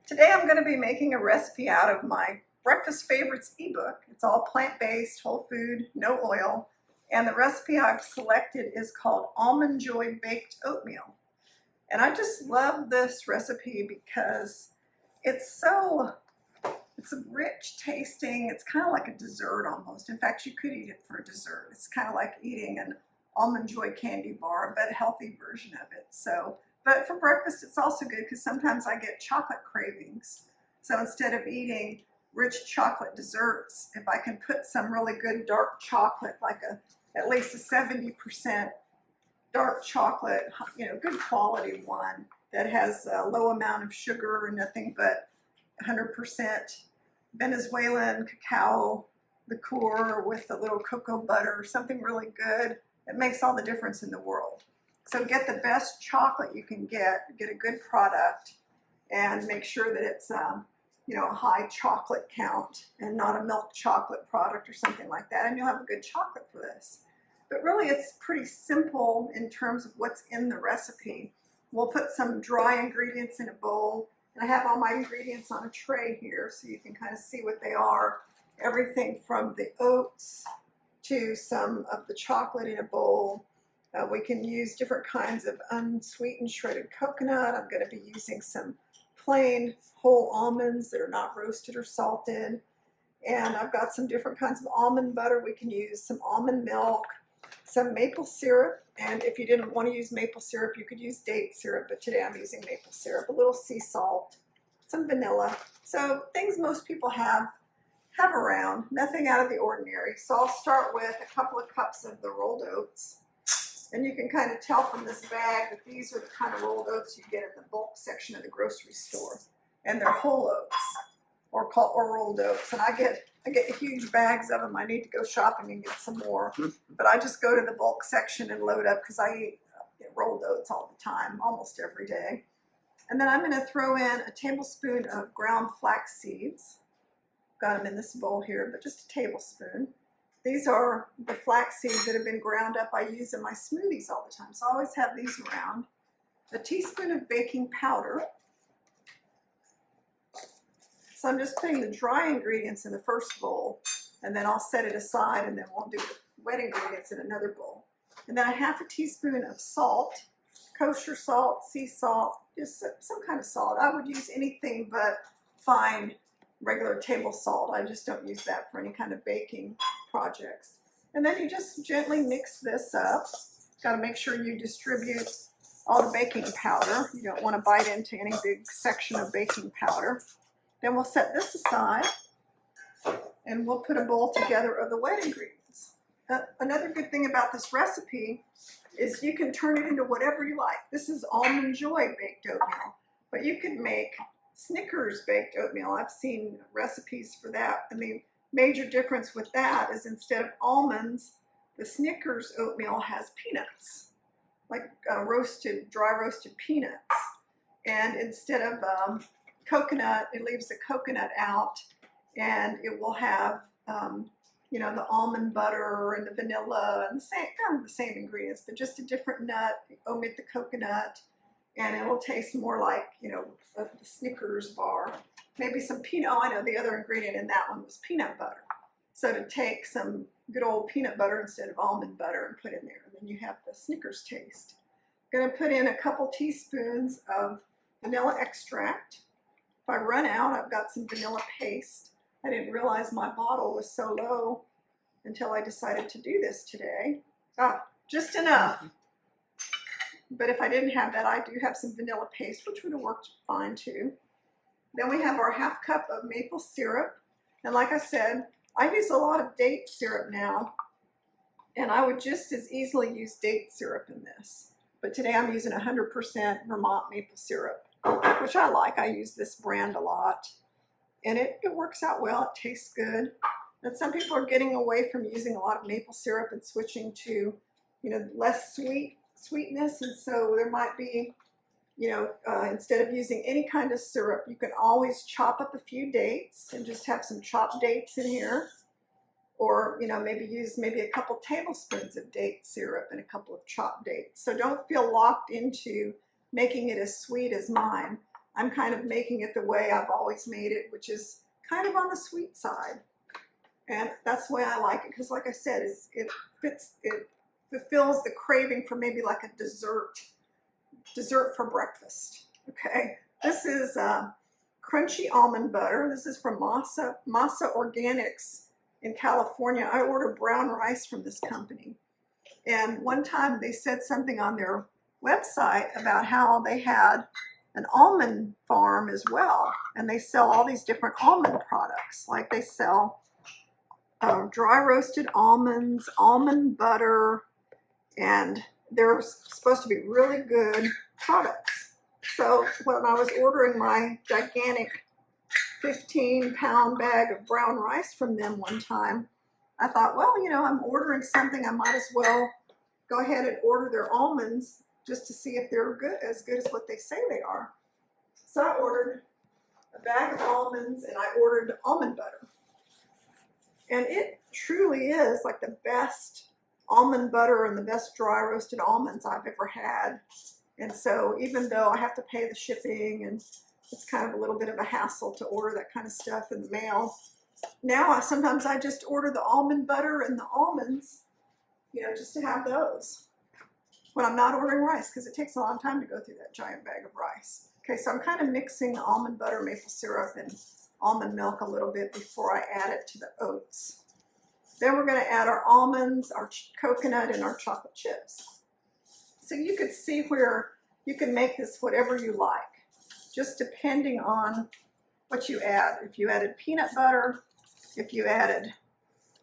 Today I'm going to be making a recipe out of my Breakfast Favorites ebook. It's all plant-based, whole food, no oil, and the recipe I've selected is called Almond Joy Baked Oatmeal. And I just love this recipe because it's rich tasting. It's kind of like a dessert almost. In fact, you could eat it for a dessert. It's kind of like eating an Almond Joy candy bar, but a healthy version of it. But for breakfast, it's also good because sometimes I get chocolate cravings. So instead of eating rich chocolate desserts, if I can put some really good dark chocolate, like at least a 70% dark chocolate, good quality one that has a low amount of sugar and nothing but 100% Venezuelan cacao liqueur with a little cocoa butter, something really good. It makes all the difference in the world. So get the best chocolate you can get a good product, and make sure that it's a high chocolate count and not a milk chocolate product or something like that, and you'll have a good chocolate for this. But really it's pretty simple in terms of what's in the recipe. We'll put some dry ingredients in a bowl, and I have all my ingredients on a tray here so you can kind of see what they are. Everything from the oats to some of the chocolate in a bowl. We can use different kinds of unsweetened shredded coconut. I'm going to be using some plain whole almonds that are not roasted or salted. And I've got some different kinds of almond butter. We can use some almond milk, some maple syrup. And if you didn't want to use maple syrup, you could use date syrup. But today I'm using maple syrup, a little sea salt, some vanilla. So things most people have around, nothing out of the ordinary. So I'll start with a couple of cups of the rolled oats. And you can kind of tell from this bag that these are the kind of rolled oats you get at the bulk section of the grocery store. And they're whole oats or rolled oats. And I get huge bags of them. I need to go shopping and get some more. But I just go to the bulk section and load up because I eat rolled oats all the time, almost every day. And then I'm going to throw in a tablespoon of ground flax seeds. Got them in this bowl here, but just a tablespoon. These are the flax seeds that have been ground up. I use in my smoothies all the time, so I always have these around. A teaspoon of baking powder. So I'm just putting the dry ingredients in the first bowl, and then I'll set it aside, and then we'll do the wet ingredients in another bowl. And then a half a teaspoon of salt, kosher salt, sea salt, just some kind of salt. I would use anything but fine regular table salt. I just don't use that for any kind of baking projects. And then you just gently mix this up. Got to make sure you distribute all the baking powder. You don't want to bite into any big section of baking powder. Then we'll set this aside, and we'll put a bowl together of the wet ingredients. Another good thing about this recipe is you can turn it into whatever you like. This is Almond Joy Baked Oatmeal, but you can make Snickers baked oatmeal. I've seen recipes for that, and the major difference with that is instead of almonds, the Snickers oatmeal has peanuts, like dry roasted peanuts. And instead of coconut, it leaves the coconut out, and it will have the almond butter and the vanilla and kind of the same ingredients, but just a different nut. Omit the coconut. And it will taste more like, the Snickers bar. Maybe some peanut. Oh, I know the other ingredient in that one was peanut butter. So to take some good old peanut butter instead of almond butter and put in there, and then you have the Snickers taste. I'm going to put in a couple teaspoons of vanilla extract. If I run out, I've got some vanilla paste. I didn't realize my bottle was so low until I decided to do this today. Just enough. But if I didn't have that, I do have some vanilla paste, which would have worked fine too. Then we have our half cup of maple syrup. And like I said, I use a lot of date syrup now, and I would just as easily use date syrup in this. But today I'm using 100% Vermont maple syrup, which I like. I use this brand a lot. And it works out well. It tastes good. And some people are getting away from using a lot of maple syrup and switching to, less sweetness, and so there might be, instead of using any kind of syrup, you can always chop up a few dates and just have some chopped dates in here, or maybe use a couple tablespoons of date syrup and a couple of chopped dates. So don't feel locked into making it as sweet as mine. I'm kind of making it the way I've always made it, which is kind of on the sweet side. And that's the way I like it, because like I said, it fulfills the craving for maybe like a dessert for breakfast. Okay, this is crunchy almond butter. This is from Masa Organics in California. I ordered brown rice from this company. And one time they said something on their website about how they had an almond farm as well. And they sell all these different almond products. Like they sell dry roasted almonds, almond butter, and they're supposed to be really good products. So when I was ordering my gigantic 15-pound bag of brown rice from them one time, I thought, well, you know, I'm ordering something, I might as well go ahead and order their almonds just to see if they're as good as what they say they are. So I ordered a bag of almonds and I ordered almond butter. And it truly is like the best almond butter and the best dry roasted almonds I've ever had. And so even though I have to pay the shipping and it's kind of a little bit of a hassle to order that kind of stuff in the mail, now sometimes I just order the almond butter and the almonds, you know, just to have those when I'm not ordering rice, because it takes a long time to go through that giant bag of rice. Okay, so I'm kind of mixing the almond butter, maple syrup, and almond milk a little bit before I add it to the oats. Then we're going to add our almonds, our coconut, and our chocolate chips. So you could see where you can make this whatever you like, just depending on what you add. If you added peanut butter, if you added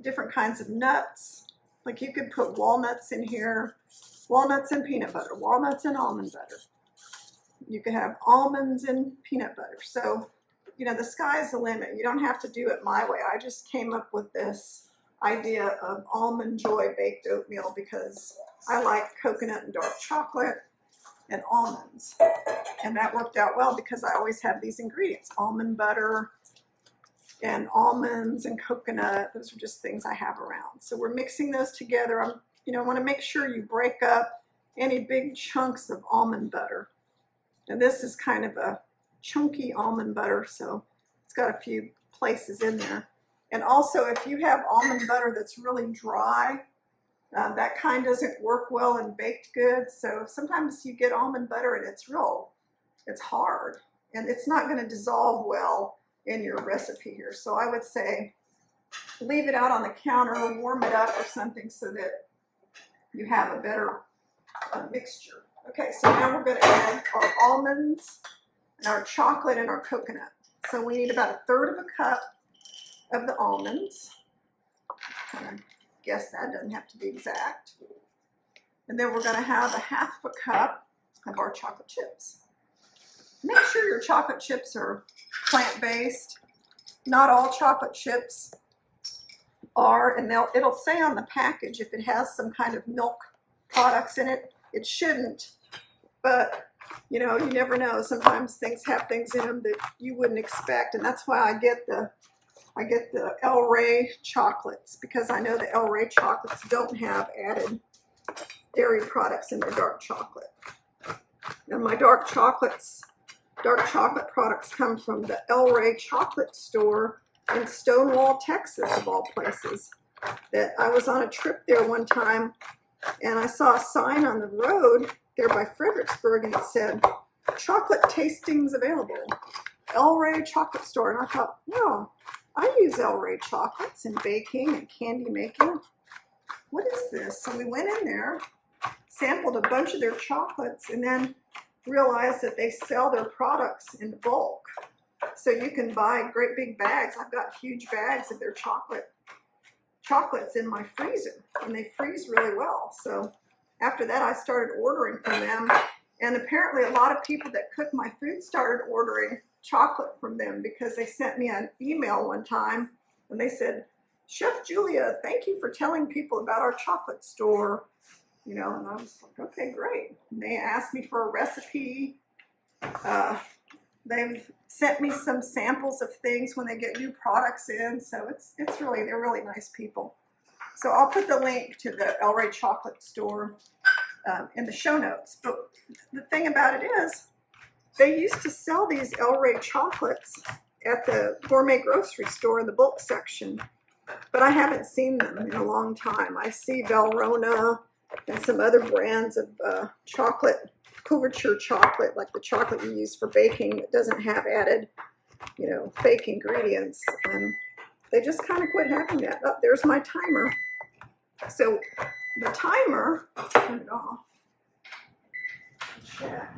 different kinds of nuts, like you could put walnuts in here, walnuts and peanut butter, walnuts and almond butter. You could have almonds and peanut butter. So, you know, the sky's the limit. You don't have to do it my way. I just came up with this idea of Almond Joy Baked Oatmeal because I like coconut and dark chocolate and almonds. And that worked out well because I always have these ingredients, almond butter and almonds and coconut. Those are just things I have around. So we're mixing those together. I want to make sure you break up any big chunks of almond butter. And this is kind of a chunky almond butter, so it's got a few places in there. And also, if you have almond butter that's really dry, that kind doesn't work well in baked goods. So sometimes you get almond butter and it's hard, and it's not going to dissolve well in your recipe here. So I would say leave it out on the counter, warm it up or something so that you have a better mixture. Okay, so now we're going to add our almonds and our chocolate and our coconut. So we need about 1/3 of a cup of the almonds. I guess that doesn't have to be exact. And then we're going to have 1/2 a cup of our chocolate chips. Make sure your chocolate chips are plant-based. Not all chocolate chips are, and it'll say on the package if it has some kind of milk products in it. It shouldn't, but you know, you never know. Sometimes things have things in them that you wouldn't expect, and that's why I get the El Rey chocolates, because I know the El Rey chocolates don't have added dairy products in their dark chocolate. And my dark chocolate products come from the El Rey chocolate store in Stonewall, Texas, of all places. That I was on a trip there one time, and I saw a sign on the road there by Fredericksburg, and it said, chocolate tastings available, El Rey chocolate store. And I thought, well, I use El Rey chocolates in baking and candy making. What is this? So we went in there, sampled a bunch of their chocolates, and then realized that they sell their products in bulk. So you can buy great big bags. I've got huge bags of their chocolates in my freezer, and they freeze really well. So after that, I started ordering from them, and apparently a lot of people that cook my food started ordering chocolate from them because they sent me an email one time, and they said, Chef Julia, thank you for telling people about our chocolate store. You know, and I was like, okay, great. And they asked me for a recipe. They've sent me some samples of things when they get new products in. So they're really nice people. So I'll put the link to the El Rey chocolate store in the show notes. But the thing about it is, They used to sell these El Rey chocolates at the Gourmet grocery store in the bulk section, but I haven't seen them in a long time. I see Valrhona and some other brands of chocolate, couverture chocolate, like the chocolate you use for baking that doesn't have added, you know, fake ingredients. And they just kind of quit having that. Oh, there's my timer. So the timer, turn it off. Check.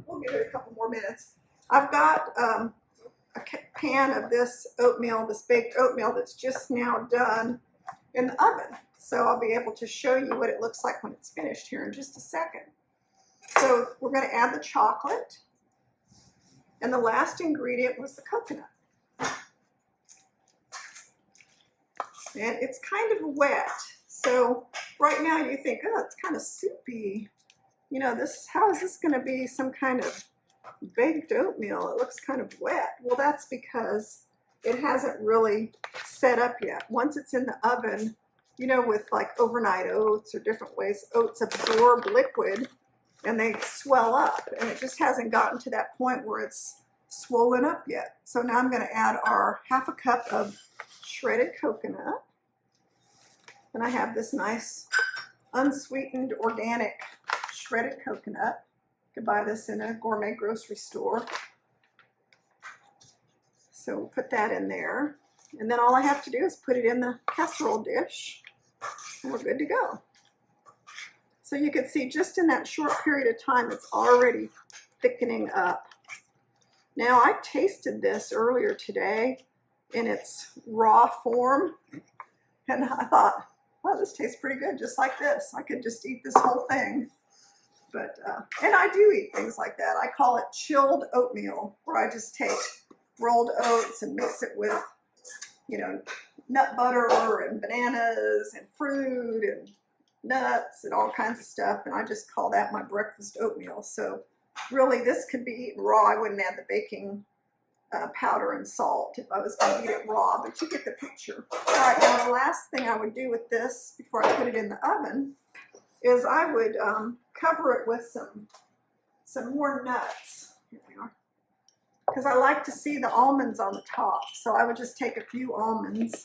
We'll give it a couple more minutes. I've got a pan of this oatmeal, this baked oatmeal that's just now done in the oven. So I'll be able to show you what it looks like when it's finished here in just a second. So we're going to add the chocolate. And the last ingredient was the coconut. And it's kind of wet. So right now you think, oh, it's kind of soupy. You know, how is this going to be some kind of baked oatmeal? It looks kind of wet. Well, that's because it hasn't really set up yet. Once it's in the oven, you know, with like overnight oats or different ways, oats absorb liquid and they swell up. And it just hasn't gotten to that point where it's swollen up yet. So now I'm going to add our half a cup of shredded coconut. And I have this nice unsweetened organic shredded coconut. You can buy this in a Gourmet grocery store. So we'll put that in there. And then all I have to do is put it in the casserole dish and we're good to go. So you can see just in that short period of time, it's already thickening up. Now I tasted this earlier today in its raw form and I thought, well, this tastes pretty good just like this. I could just eat this whole thing. But, and I do eat things like that. I call it chilled oatmeal, where I just take rolled oats and mix it with, you know, nut butter and bananas and fruit and nuts and all kinds of stuff. And I just call that my breakfast oatmeal. So really this could be eaten raw. I wouldn't add the baking powder and salt if I was going to eat it raw, but you get the picture. All right, now the last thing I would do with this before I put it in the oven is I would cover it with some more nuts. Here we are. Because I like to see the almonds on the top. So I would just take a few almonds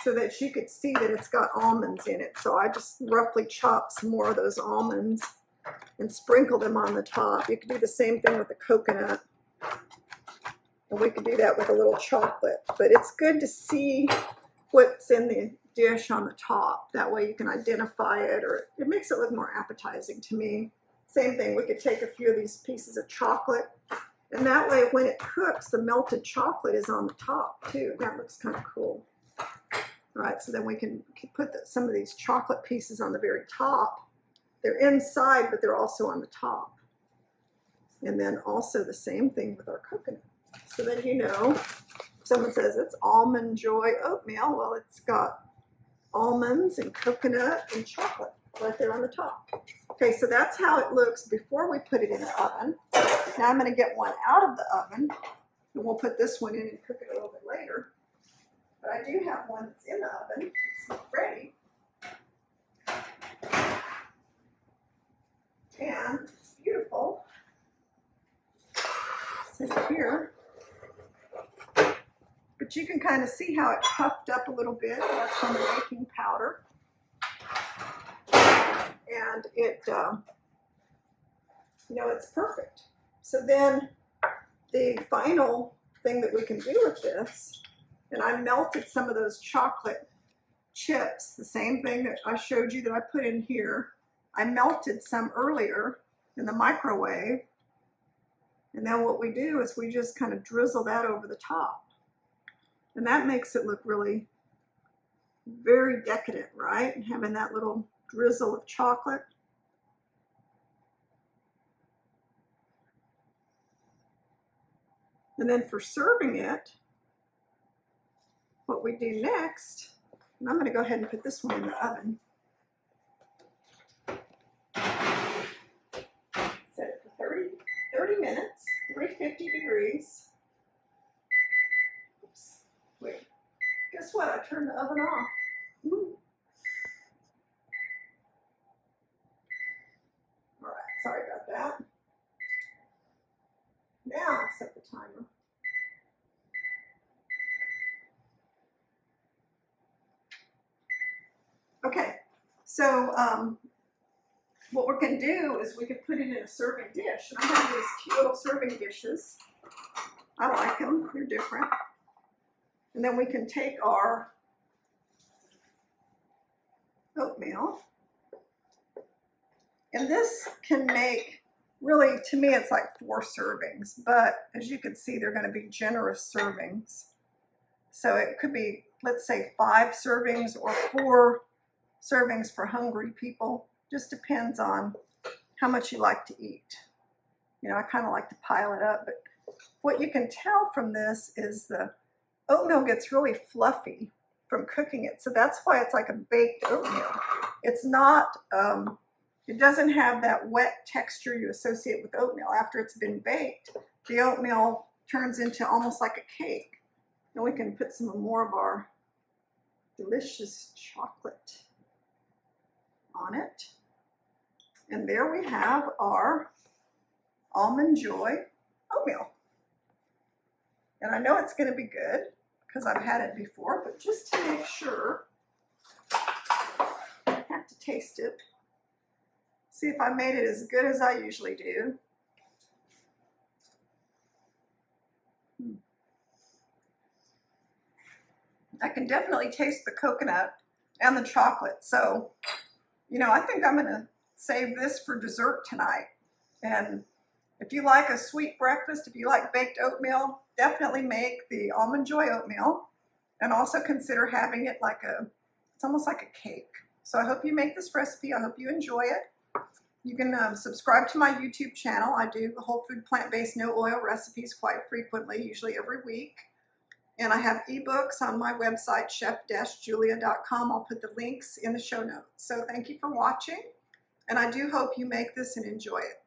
so that you could see that it's got almonds in it. So I just roughly chop some more of those almonds and sprinkle them on the top. You could do the same thing with the coconut. And we could do that with a little chocolate. But it's good to see what's in the dish on the top. That way you can identify it, or it makes it look more appetizing to me. Same thing, we could take a few of these pieces of chocolate, and that way when it cooks, the melted chocolate is on the top too. That looks kind of cool. All right, so then we can put some of these chocolate pieces on the very top. They're inside, but they're also on the top. And then also the same thing with our coconut. So then you know, someone says it's Almond Joy Oatmeal. Well, it's got almonds and coconut and chocolate right there on the top. Okay, so that's how it looks before we put it in the oven. Now I'm going to get one out of the oven, and we'll put this one in and cook it a little bit later. But I do have one that's in the oven. It's ready. And it's beautiful. So here. But you can kind of see how it puffed up a little bit. That's from the baking powder. And it, you know, it's perfect. So then the final thing that we can do with this, and I melted some of those chocolate chips, the same thing that I showed you that I put in here. I melted some earlier in the microwave. And then what we do is we just kind of drizzle that over the top. And that makes it look really very decadent, right? And having that little drizzle of chocolate. And then for serving it, what we do next, and I'm going to go ahead and put this one in the oven. Set it for 30 minutes, 350 degrees. Oops, wait. Guess what? I turned the oven off. Ooh. All right, sorry about that. set the timer. Okay, so what we're going to do is we can put it in a serving dish. And I have these cute little serving dishes. I like them. They're different. And then we can take our oatmeal. And this can make, really, to me, it's like 4 servings. But as you can see, they're going to be generous servings. So it could be, let's say, 5 servings or 4 servings for hungry people. Just depends on how much you like to eat. You know, I kind of like to pile it up. But what you can tell from this is the oatmeal gets really fluffy from cooking it. So that's why it's like a baked oatmeal. It's not, it doesn't have that wet texture you associate with oatmeal. After it's been baked, the oatmeal turns into almost like a cake. And we can put some more of our delicious chocolate on it. And there we have our Almond Joy oatmeal. And I know it's going to be good because I've had it before, but just to make sure, I have to taste it. See if I made it as good as I usually do. I can definitely taste the coconut and the chocolate. So, you know, I think I'm going to save this for dessert tonight. And if you like a sweet breakfast, if you like baked oatmeal, definitely make the Almond Joy oatmeal. And also consider having it like it's almost like a cake. So I hope you make this recipe. I hope you enjoy it. You can subscribe to my YouTube channel. I do whole food, plant-based, no oil recipes quite frequently, usually every week. And I have ebooks on my website, chef-julia.com. I'll put the links in the show notes. So thank you for watching. And I do hope you make this and enjoy it.